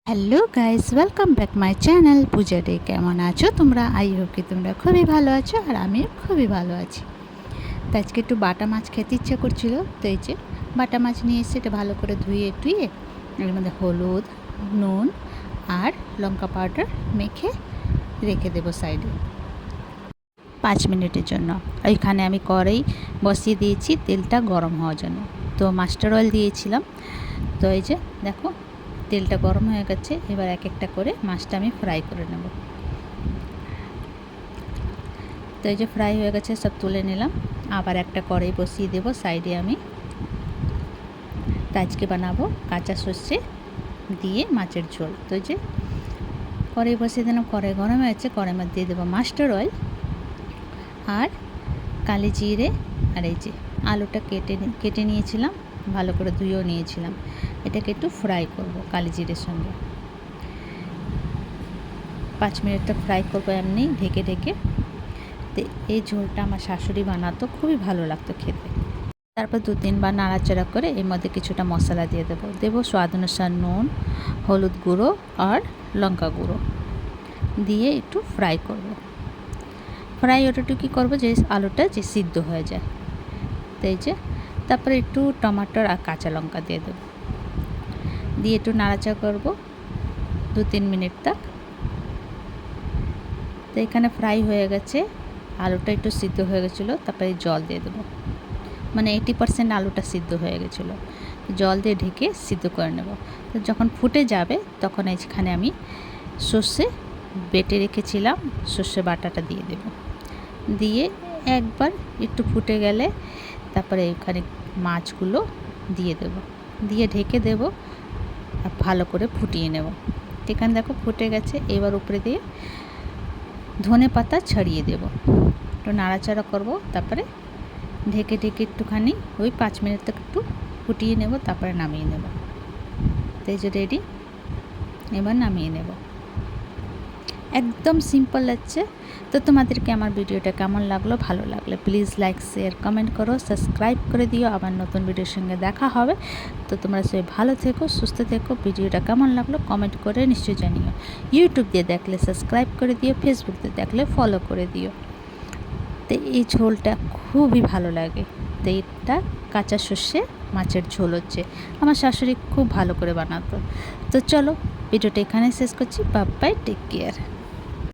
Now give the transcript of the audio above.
Hello guys, welcome back my channel Puja day. কেমন আছো তোমরা? আই হোপ কি তোমরা খুবই ভালো আছো আর আমিও খুবই ভালো আছি। তো আজকে একটু বাটা মাছ খেতে ইচ্ছা করছিল, তো এই যে বাটা মাছ নিয়ে এসে এটা ভালো করে ধুয়ে টুয়ে এর মধ্যে হলুদ, নুন আর লঙ্কা পাউডার মেখে রেখে দেবো সাইডে 5 মিনিটের জন্য। ওইখানে আমি কড়াই বসিয়ে দিয়েছি তেলটা গরম হওয়ার জন্য। তো মাস্টার অয়েল দিয়েছিলাম। তো এই যে দেখো তেলটা গরম হয়ে গেছে, এবার এক একটা করে মাছটা আমি ফ্রাই করে নেব। তো এই যে ফ্রাই হয়ে গেছে, সব তুলে নিলাম। আবার একটা কড়াই বসিয়ে দেব সাইডে আমি। তো আজকে বানাবো কাঁচা সর্ষে দিয়ে মাছের ঝোল। তো এই যে কড়াই বসিয়ে দিলাম, কড়াই গরম হয়েছে, কড়াইয়ের মধ্যে দিয়ে দেবো মাস্টার অয়েল আর কালি জিরে আর এই যে আলুটা কেটে নিয়েছিলাম, ভালো করে ধুয়েও নিয়েছিলাম। এটাকে একটু ফ্রাই করব কালি জিরের সঙ্গে। 5 মিনিট তো ফ্রাই করবো এমনি ঢেকে ঢেকে। তো এই ঝোলটা আমার শাশুড়ি বানাতো, খুবই ভালো লাগতো খেতে। তারপর 2-3 বার নাড়াচাড়া করে এর মধ্যে কিছুটা মশলা দিয়ে দেবো স্বাদ অনুসার নুন, হলুদ গুঁড়ো আর লঙ্কা গুঁড়ো দিয়ে একটু ফ্রাই করব। ফ্রাই ওটাটুকু করবো যে আলুটা যে সিদ্ধ হয়ে যায়। তো এই যে তারপরে একটু টমাটোর আর কাঁচা লঙ্কা দিয়ে দেবো, দিয়ে একটু নাড়াচাড়া করব 2-3 মিনিট তক। তো এখানে ফ্রাই হয়ে গেছে, আলুটা একটু সিদ্ধ হয়ে গেছিলো। তারপরে জল দিয়ে দেবো, মানে 80% আলুটা সিদ্ধ হয়ে গেছিলো। জল দিয়ে ঢেকে সিদ্ধ করে নেব। তো যখন ফুটে যাবে তখন এইখানে আমি সর্ষে বেটে রেখেছিলাম, সর্ষে বাটাটা দিয়ে দেব। দিয়ে একবার একটু ফুটে গেলে তারপরে এখানে মাছগুলো দিয়ে দেব, দিয়ে ঢেকে দেব আর ভালো করে ফুটিয়ে নেব। এখানে দেখো ফুটে গেছে, এবার উপরে দিয়ে ধনে পাতা ছড়িয়ে দেব, একটু নাড়াচাড়া করব। তারপরে ঢেকে ঢেকে একটুখানি ওই 5 মিনিট তক একটু ফুটিয়ে নেব, তারপরে নামিয়ে নেব। তো এই যে রেডি, এবার নামিয়ে নেব। একদম সিম্পল লাগছে। তো তোমাদেরকে আমার ভিডিওটা কেমন লাগলো? ভালো লাগলে প্লিজ লাইক, শেয়ার, কমেন্ট করো, সাবস্ক্রাইব করে দিও। আবার নতুন ভিডিওর সঙ্গে দেখা হবে। তো তোমরা সবাই ভালো থেকো, সুস্থ থেকো। ভিডিওটা কেমন লাগলো কমেন্ট করে নিশ্চয়ই জানিও। ইউটিউব দিয়ে দেখলে সাবস্ক্রাইব করে দিও, ফেসবুক দিয়ে দেখলে ফলো করে দিও। তো এই ঝোলটা খুবই ভালো লাগে। তো এটা কাঁচা সর্ষে মাছের ঝোল হচ্ছে, আমার শাশুড়ি খুব ভালো করে বানাতো। তো চলো ভিডিওটা এখানে শেষ করছি। Bye bye, take care.